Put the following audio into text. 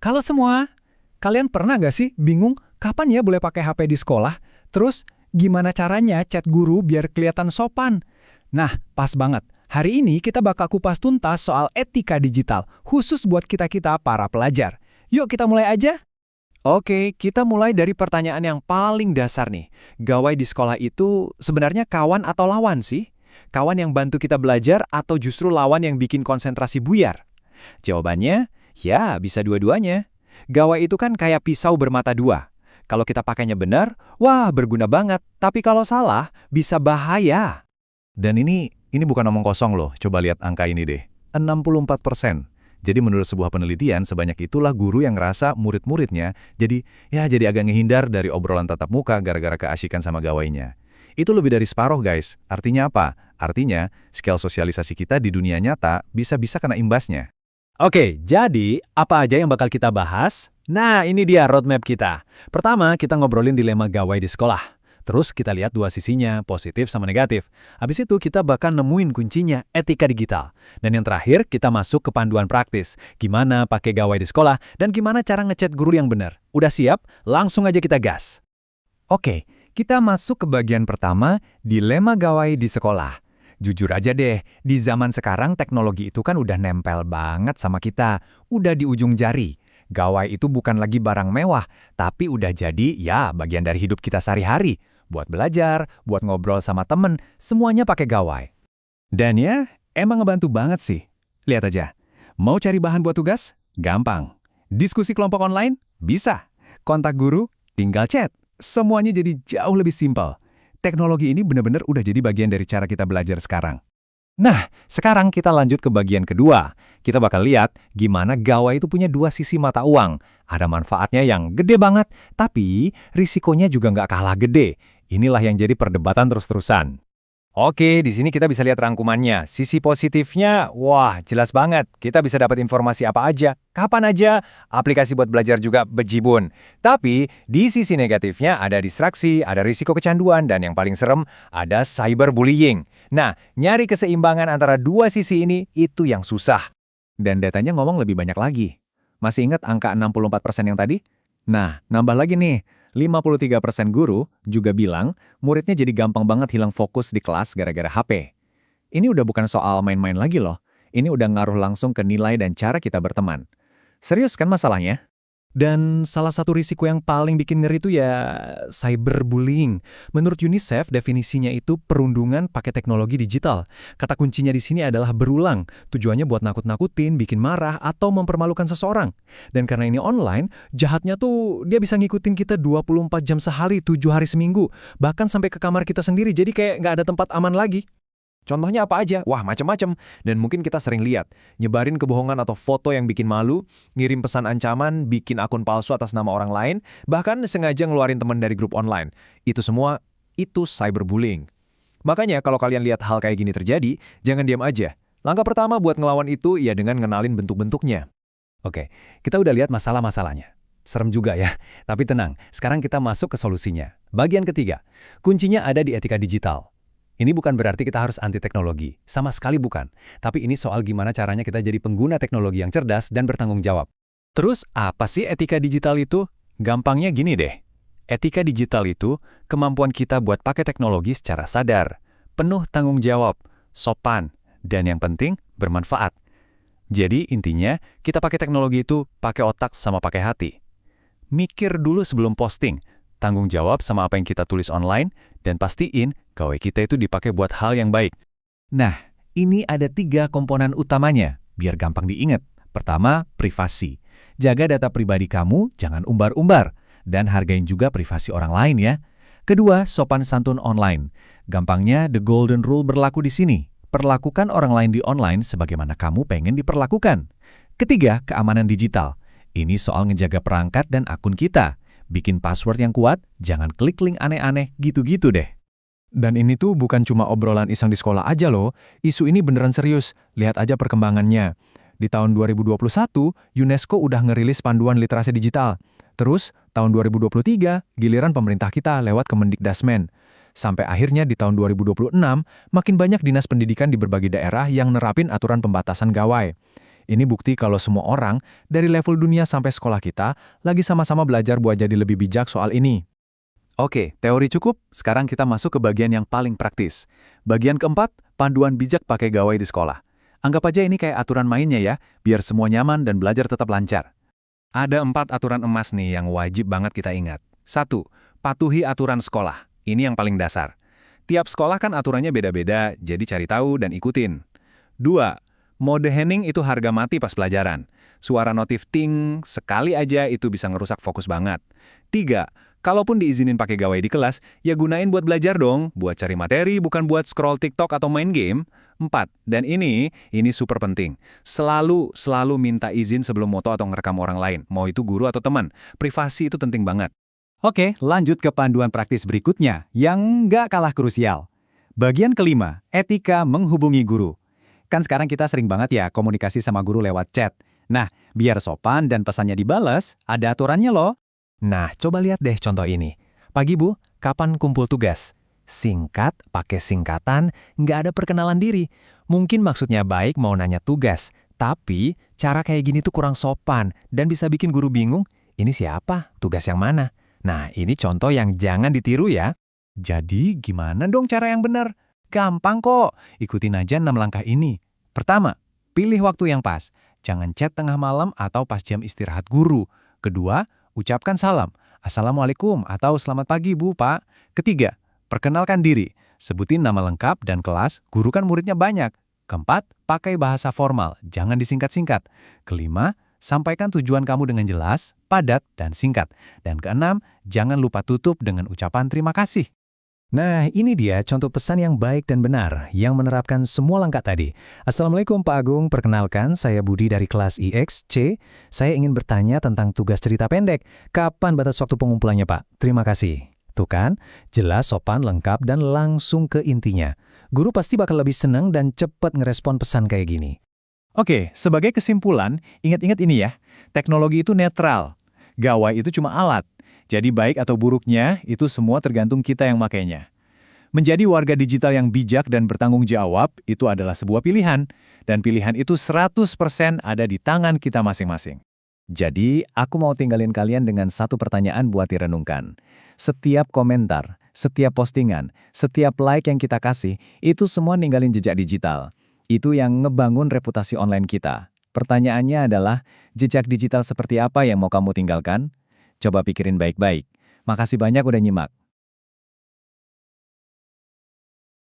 Halo semua, kalian pernah nggak sih bingung kapan ya boleh pakai HP di sekolah? Terus gimana caranya chat guru biar kelihatan sopan? Nah, pas banget. Hari ini kita bakal kupas tuntas soal etika digital, khusus buat kita-kita para pelajar. Yuk kita mulai aja. Oke, kita mulai dari pertanyaan yang paling dasar nih. Gawai di sekolah itu sebenarnya kawan atau lawan sih? Kawan yang bantu kita belajar atau justru lawan yang bikin konsentrasi buyar? Jawabannya, ya bisa dua-duanya. Gawai itu kan kayak pisau bermata dua. Kalau kita pakainya benar, wah berguna banget. Tapi kalau salah, bisa bahaya. Dan ini bukan omong kosong loh, coba lihat angka ini deh. 64%. Jadi menurut sebuah penelitian, sebanyak itulah guru yang ngerasa murid-muridnya jadi agak ngehindar dari obrolan tatap muka gara-gara keasikan sama gawainya. Itu lebih dari separuh guys. Artinya apa? Artinya, skill sosialisasi kita di dunia nyata bisa-bisa kena imbasnya. Oke, jadi apa aja yang bakal kita bahas? Nah, ini dia roadmap kita. Pertama, kita ngobrolin dilema gawai di sekolah. Terus kita lihat dua sisinya, positif sama negatif. Habis itu kita bakal nemuin kuncinya, etika digital. Dan yang terakhir, kita masuk ke panduan praktis. Gimana pakai gawai di sekolah, dan gimana cara ngechat guru yang benar. Udah siap? Langsung aja kita gas. Oke, kita masuk ke bagian pertama, dilema gawai di sekolah. Jujur aja deh, di zaman sekarang teknologi itu kan udah nempel banget sama kita. Udah di ujung jari. Gawai itu bukan lagi barang mewah, tapi udah jadi bagian dari hidup kita sehari-hari. Buat belajar, buat ngobrol sama temen, semuanya pakai gawai. Dan emang ngebantu banget sih. Lihat aja, mau cari bahan buat tugas? Gampang. Diskusi kelompok online? Bisa. Kontak guru? Tinggal chat. Semuanya jadi jauh lebih simpel. Teknologi ini benar-benar udah jadi bagian dari cara kita belajar sekarang. Nah, sekarang kita lanjut ke bagian kedua. Kita bakal lihat gimana gawai itu punya dua sisi mata uang. Ada manfaatnya yang gede banget, tapi risikonya juga nggak kalah gede. Inilah yang jadi perdebatan terus-terusan. Oke, di sini kita bisa lihat rangkumannya. Sisi positifnya, wah jelas banget. Kita bisa dapat informasi apa aja, kapan aja, aplikasi buat belajar juga bejibun. Tapi, di sisi negatifnya ada distraksi, ada risiko kecanduan, dan yang paling serem, ada cyberbullying. Nah, nyari keseimbangan antara dua sisi ini, itu yang susah. Dan datanya ngomong lebih banyak lagi. Masih ingat angka 64% yang tadi? Nah, nambah lagi nih. 53% guru juga bilang muridnya jadi gampang banget hilang fokus di kelas gara-gara HP. Ini udah bukan soal main-main lagi loh. Ini udah ngaruh langsung ke nilai dan cara kita berteman. Serius kan masalahnya? Dan salah satu risiko yang paling bikin ngeri itu cyberbullying. Menurut UNICEF, definisinya itu perundungan pakai teknologi digital. Kata kuncinya di sini adalah berulang. Tujuannya buat nakut-nakutin, bikin marah, atau mempermalukan seseorang. Dan karena ini online, jahatnya tuh dia bisa ngikutin kita 24 jam sehari, 7 hari seminggu. Bahkan sampai ke kamar kita sendiri, jadi kayak nggak ada tempat aman lagi. Contohnya apa aja? Wah, macam-macam. Dan mungkin kita sering lihat, nyebarin kebohongan atau foto yang bikin malu, ngirim pesan ancaman, bikin akun palsu atas nama orang lain, bahkan sengaja ngeluarin teman dari grup online. Itu semua, itu cyberbullying. Makanya kalau kalian lihat hal kayak gini terjadi, jangan diam aja. Langkah pertama buat ngelawan itu dengan ngenalin bentuk-bentuknya. Oke, kita udah lihat masalah-masalahnya. Serem juga ya, tapi tenang, sekarang kita masuk ke solusinya. Bagian ketiga, kuncinya ada di etika digital. Ini bukan berarti kita harus anti teknologi, sama sekali bukan. Tapi ini soal gimana caranya kita jadi pengguna teknologi yang cerdas dan bertanggung jawab. Terus apa sih etika digital itu? Gampangnya gini deh. Etika digital itu kemampuan kita buat pakai teknologi secara sadar, penuh tanggung jawab, sopan, dan yang penting bermanfaat. Jadi intinya kita pakai teknologi itu pakai otak sama pakai hati. Mikir dulu sebelum posting, tanggung jawab sama apa yang kita tulis online, dan pastiin gawai kita itu dipakai buat hal yang baik. Nah, ini ada 3 komponen utamanya, biar gampang diingat. Pertama, privasi. Jaga data pribadi kamu, jangan umbar-umbar. Dan hargain juga privasi orang lain ya. Kedua, sopan santun online. Gampangnya, the golden rule berlaku di sini. Perlakukan orang lain di online sebagaimana kamu pengen diperlakukan. Ketiga, keamanan digital. Ini soal ngejaga perangkat dan akun kita. Bikin password yang kuat, jangan klik link aneh-aneh, gitu-gitu deh. Dan ini tuh bukan cuma obrolan iseng di sekolah aja loh, isu ini beneran serius, lihat aja perkembangannya. Di tahun 2021, UNESCO udah ngerilis panduan literasi digital. Terus, tahun 2023, giliran pemerintah kita lewat Kemendikdasmen. Sampai akhirnya di tahun 2026, makin banyak dinas pendidikan di berbagai daerah yang nerapin aturan pembatasan gawai. Ini bukti kalau semua orang, dari level dunia sampai sekolah kita, lagi sama-sama belajar buat jadi lebih bijak soal ini. Oke, teori cukup. Sekarang kita masuk ke bagian yang paling praktis. Bagian keempat, panduan bijak pakai gawai di sekolah. Anggap aja ini kayak aturan mainnya ya, biar semua nyaman dan belajar tetap lancar. Ada 4 aturan emas nih yang wajib banget kita ingat. 1. Patuhi aturan sekolah. Ini yang paling dasar. Tiap sekolah kan aturannya beda-beda, jadi cari tahu dan ikutin. 2. Mode hening itu harga mati pas pelajaran. Suara notif ting, sekali aja itu bisa ngerusak fokus banget. 3. Kalaupun diizinin pakai gawai di kelas, ya gunain buat belajar dong, buat cari materi, bukan buat scroll TikTok atau main game. 4. Dan ini super penting. Selalu minta izin sebelum moto atau ngerekam orang lain, mau itu guru atau teman. Privasi itu penting banget. Oke, lanjut ke panduan praktis berikutnya, yang nggak kalah krusial. Bagian kelima, etika menghubungi guru. Kan sekarang kita sering banget ya komunikasi sama guru lewat chat. Nah, biar sopan dan pesannya dibalas, ada aturannya loh. Nah, coba lihat deh contoh ini. Pagi Bu, kapan kumpul tugas? Singkat, pakai singkatan, nggak ada perkenalan diri. Mungkin maksudnya baik mau nanya tugas, tapi cara kayak gini tuh kurang sopan dan bisa bikin guru bingung, ini siapa? Tugas yang mana? Nah, ini contoh yang jangan ditiru ya. Jadi gimana dong cara yang benar? Gampang kok, ikutin aja 6 langkah ini. Pertama, pilih waktu yang pas. Jangan chat tengah malam atau pas jam istirahat guru. Kedua, ucapkan salam. Assalamualaikum atau selamat pagi Bu, Pak. Ketiga, perkenalkan diri. Sebutin nama lengkap dan kelas, guru kan muridnya banyak. Keempat, pakai bahasa formal, jangan disingkat-singkat. Kelima, sampaikan tujuan kamu dengan jelas, padat, dan singkat. Dan keenam, jangan lupa tutup dengan ucapan terima kasih. Nah, ini dia contoh pesan yang baik dan benar, yang menerapkan semua langkah tadi. Assalamualaikum Pak Agung, perkenalkan saya Budi dari kelas IXC. Saya ingin bertanya tentang tugas cerita pendek. Kapan batas waktu pengumpulannya Pak? Terima kasih. Tuh kan, jelas, sopan, lengkap, dan langsung ke intinya. Guru pasti bakal lebih senang dan cepat ngerespon pesan kayak gini. Oke, sebagai kesimpulan, ingat-ingat ini ya, teknologi itu netral. Gawai itu cuma alat. Jadi baik atau buruknya, itu semua tergantung kita yang makainya. Menjadi warga digital yang bijak dan bertanggung jawab, itu adalah sebuah pilihan. Dan pilihan itu 100% ada di tangan kita masing-masing. Jadi, aku mau tinggalin kalian dengan satu pertanyaan buat direnungkan. Setiap komentar, setiap postingan, setiap like yang kita kasih, itu semua ninggalin jejak digital. Itu yang ngebangun reputasi online kita. Pertanyaannya adalah, jejak digital seperti apa yang mau kamu tinggalkan? Coba pikirin baik-baik. Makasih banyak udah nyimak.